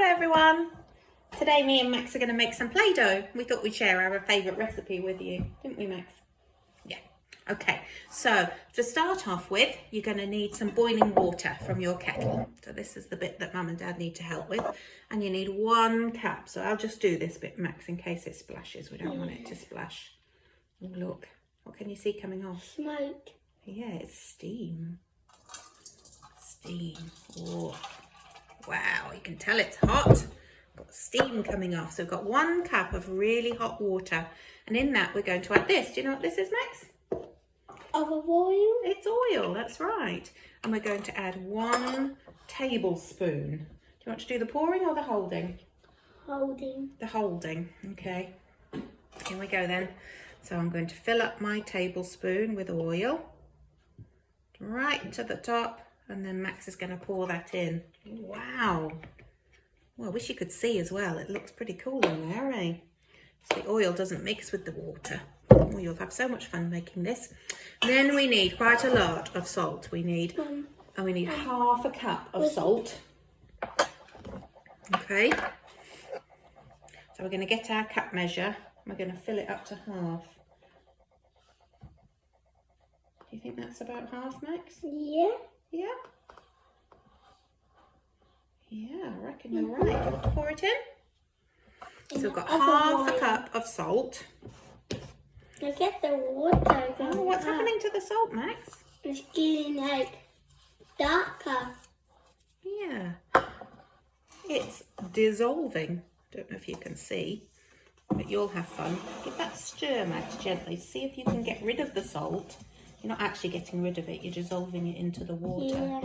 Louder, everyone. Today me and Max are going to make some Play-Doh. We thought we'd share our favourite recipe with you, didn't we, Max? Yeah. Okay, so to start off with, you're going to need some boiling water from your kettle. So this is the bit that Mum and Dad need to help with. And you need 1 cup. So I'll just do this bit, Max, in case it splashes. We don't want it to splash. Oh, look, what can you see coming off? Smoke. Yeah, it's steam. Steam. Oh. Wow, you can tell it's hot. Got steam coming off. So we've got 1 cup of really hot water. And in that we're going to add this. Do you know what this is, Max? Olive oil? It's oil, that's right. And we're going to add 1 tablespoon. Do you want to do the pouring or the holding? Holding. The holding, okay. Here we go then. So I'm going to fill up my tablespoon with oil. Right to the top. And then Max is going to pour that in. Wow. Well, I wish you could see as well. It looks pretty cool in there, eh? So the oil doesn't mix with the water. Oh, you'll have so much fun making this. Then we need quite a lot of salt. We need half a cup of salt. Okay. So we're going to get our cup measure. We're going to fill it up to half. Do you think that's about half, Max? Yeah. Yeah? Yeah, I reckon you're right. You want to pour it in? So we've got half a cup of salt. Look at the water. Oh, what's happening to the salt, Max? It's getting like darker. Yeah. It's dissolving. Don't know if you can see, but you'll have fun. Give that stir, Max, gently. See if you can get rid of the salt. You're not actually getting rid of it, you're dissolving it into the water. Yeah.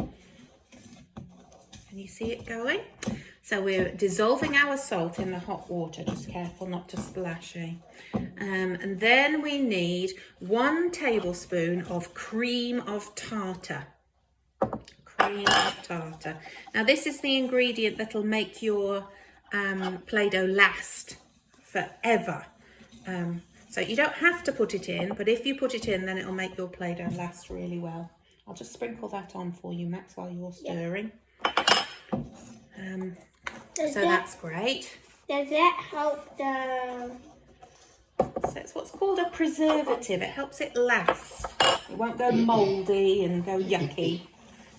Can you see it going? So we're dissolving our salt in the hot water, just careful not to splash, eh? And then we need 1 tablespoon of cream of tartar. Cream of tartar. Now this is the ingredient that'll make your Play-Doh last forever. So you don't have to put it in, but if you put it in, then it'll make your Play-Doh last really well. I'll just sprinkle that on for you, Max, while you're stirring. So that's great. Does that help the... So it's what's called a preservative. It helps it last. It won't go mouldy and go yucky.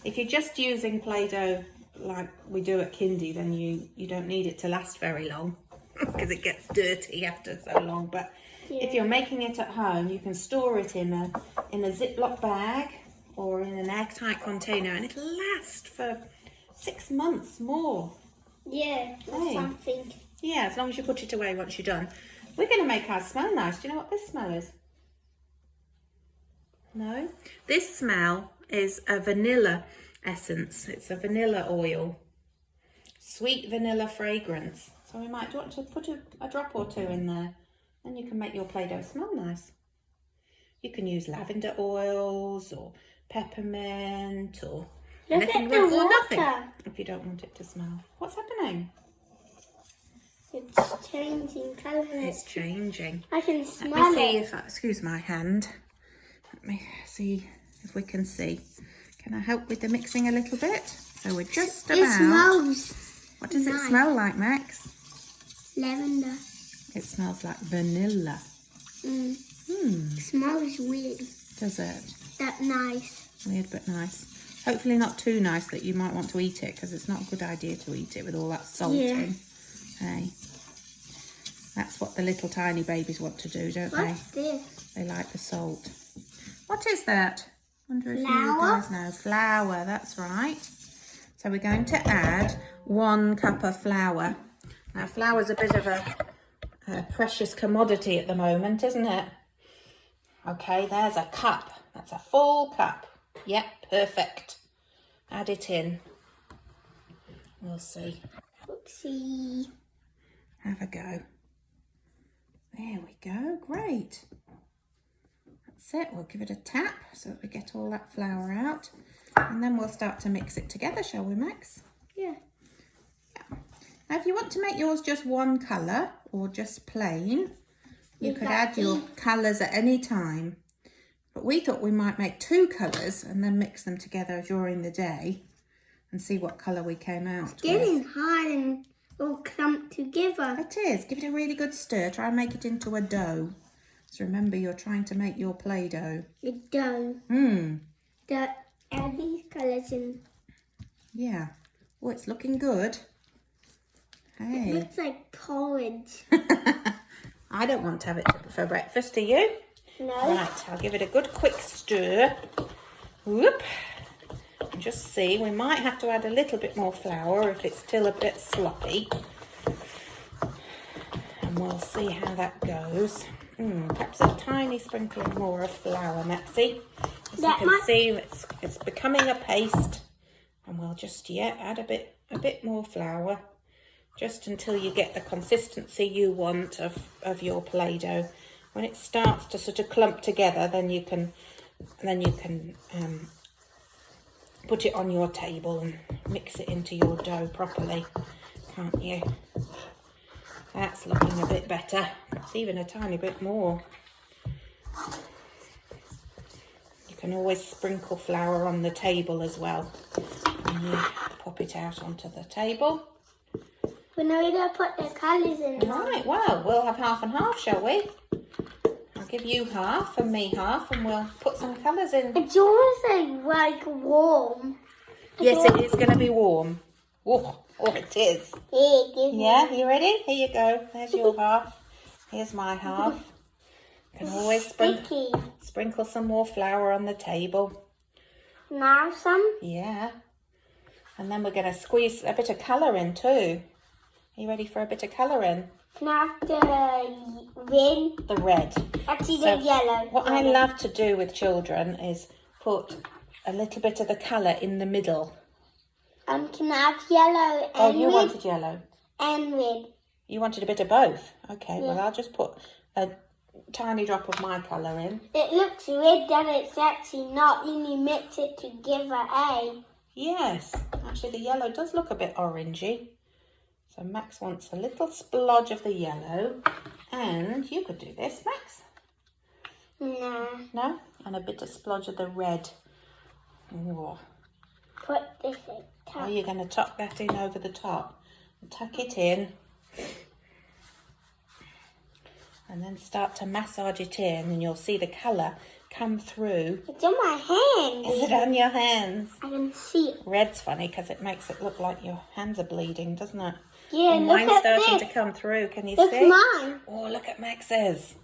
If you're just using Play-Doh like we do at Kindy, then you don't need it to last very long because it gets dirty after so long. But if you're making it at home, you can store it in a Ziploc bag or in an airtight container, and it'll last for 6 months more. Yeah, or something. Yeah, as long as you put it away once you're done. We're going to make ours smell nice. Do you know what this smell is? No? This smell is a vanilla essence. It's a vanilla oil. Sweet vanilla fragrance. So we might want to put a drop or 2 in there. Then you can make your Play-Doh smell nice. You can use lavender oils or peppermint or anything or nothing if you don't want it to smell. What's happening? It's changing colour. It's changing. I can smell Let me see it. if excuse my hand. Let me see if we can see. Can I help with the mixing a little bit? So we're just about... It smells What does it nice. smell like, Max? Lavender. It smells like vanilla. It smells weird. Does it? That nice. Weird but nice. Hopefully not too nice that you might want to eat it, because it's not a good idea to eat it with all that salt in. Hey, that's what the little tiny babies want to do, don't they? What's this? They like the salt. What is that? Wonder if you Flour? guys know. Flour, that's right. So we're going to add 1 cup of flour. Now flour's a bit of a precious commodity at the moment, isn't it? Okay, there's a cup. That's a full cup. Yep, perfect. Add it in. We'll see. Oopsie. Have a go. There we go. Great. That's it. We'll give it a tap so that we get all that flour out. And then we'll start to mix it together, shall we, Max? Yeah. Now, if you want to make yours just 1 colour or just plain, you could add your colours at any time. But we thought we might make 2 colours and then mix them together during the day and see what colour we came out with. Getting hot and together. It is. Give it a really good stir. Try and make it into a dough. So remember, you're trying to make your Play-Doh. The dough. Add these colours in. Yeah. Oh, it's looking good. It Hey. looks like porridge. I don't want to have it for breakfast, do you? No. Right, I'll give it a good quick stir. Whoop. And just see, we might have to add a little bit more flour if it's still a bit sloppy. And we'll see how that goes. Perhaps a tiny sprinkling more of flour, Maxie. As you can see, it's becoming a paste. And we'll just, add a bit more flour. Just until you get the consistency you want of your Play-Doh. When it starts to sort of clump together, then you can put it on your table and mix it into your dough properly, can't you? That's looking a bit better. It's even a tiny bit more. You can always sprinkle flour on the table as well. And you pop it out onto the table. But now we're going to put the colours in. Right, well, we'll have half and half, shall we? I'll give you half and me half, and we'll put some colours in. It's almost like warm. Yes, it is going to be warm. Oh, it is. Here, give me. Yeah, you ready? Here you go. There's your half. Here's my half. You can always Sticky. sprinkle some more flour on the table. Now some. Yeah. And then we're going to squeeze a bit of colour in too. Are you ready for a bit of colour in? Now the red. The red. Actually, So the yellow. What I love to do with children is put a little bit of the colour in the middle. Can I have yellow Oh, and you red? wanted yellow. And red. You wanted a bit of both. Okay, well, Yeah. I'll just put a tiny drop of my colour in. It looks red, and it's actually not. Then you mix it together, eh? Yes, actually the yellow does look a bit orangey. So Max wants a little splodge of the yellow. And you could do this, Max. No. No? And a bit of splodge of the red. Ooh. Put this in. Are you going to tuck that in over the top? Tuck it in. And then start to massage it in, and you'll see the colour come through. It's on my hand. Is it on your hands? I can see it. Red's funny because it makes it look like your hands are bleeding, doesn't it? Yeah, And look mine's at starting this. to come through. Can you It's see? mine. Oh, look at Max's. There's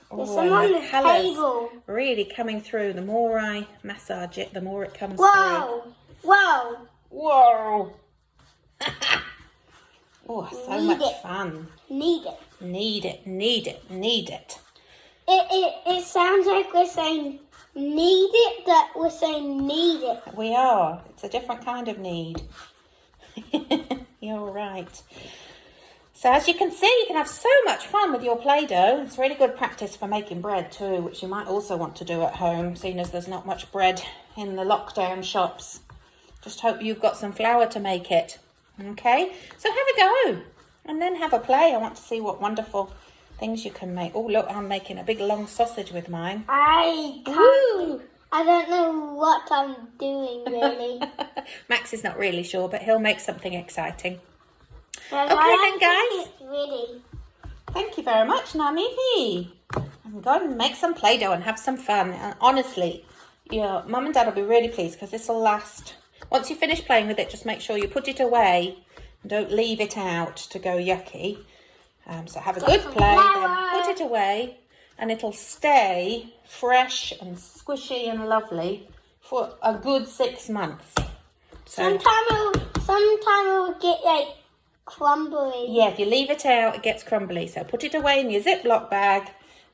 Oh, some and on the the colours table. really coming through. The more I massage it, the more it comes Whoa. Whoa. through. Whoa! Oh, so Need much it. fun. Need it. Need it, need it, need it. It sounds like we're saying need it, but we're saying need it. We are. It's a different kind of need. You're right. So as you can see, you can have so much fun with your Play-Doh. It's really good practice for making bread too, which you might also want to do at home, seeing as there's not much bread in the lockdown shops. Just hope you've got some flour to make it. Okay, so have a go and then have a play. I want to see what wonderful things you can make. Oh, look, I'm making a big long sausage with mine. I can't. I don't know what I'm doing really. Max is not really sure, but he'll make something exciting. But Okay I then, don't guys. think it's ready. Thank you very much, Nami. I'm going to make some Play-Doh and have some fun. And honestly, your mum and dad will be really pleased because this will last. Once you finish playing with it, just make sure you put it away and don't leave it out to go yucky. So have a good some play, then flour. put it away, and it'll stay fresh and squishy and lovely for a good 6 months. So, Sometime it will get like crumbly. yeah, if you leave it out, it gets crumbly. So put it away in your Ziploc bag,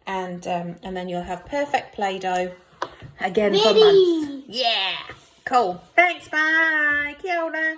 and then you'll have perfect Play-Doh again for Ready. months. Yeah, cool. Thanks, bye. Kia ora.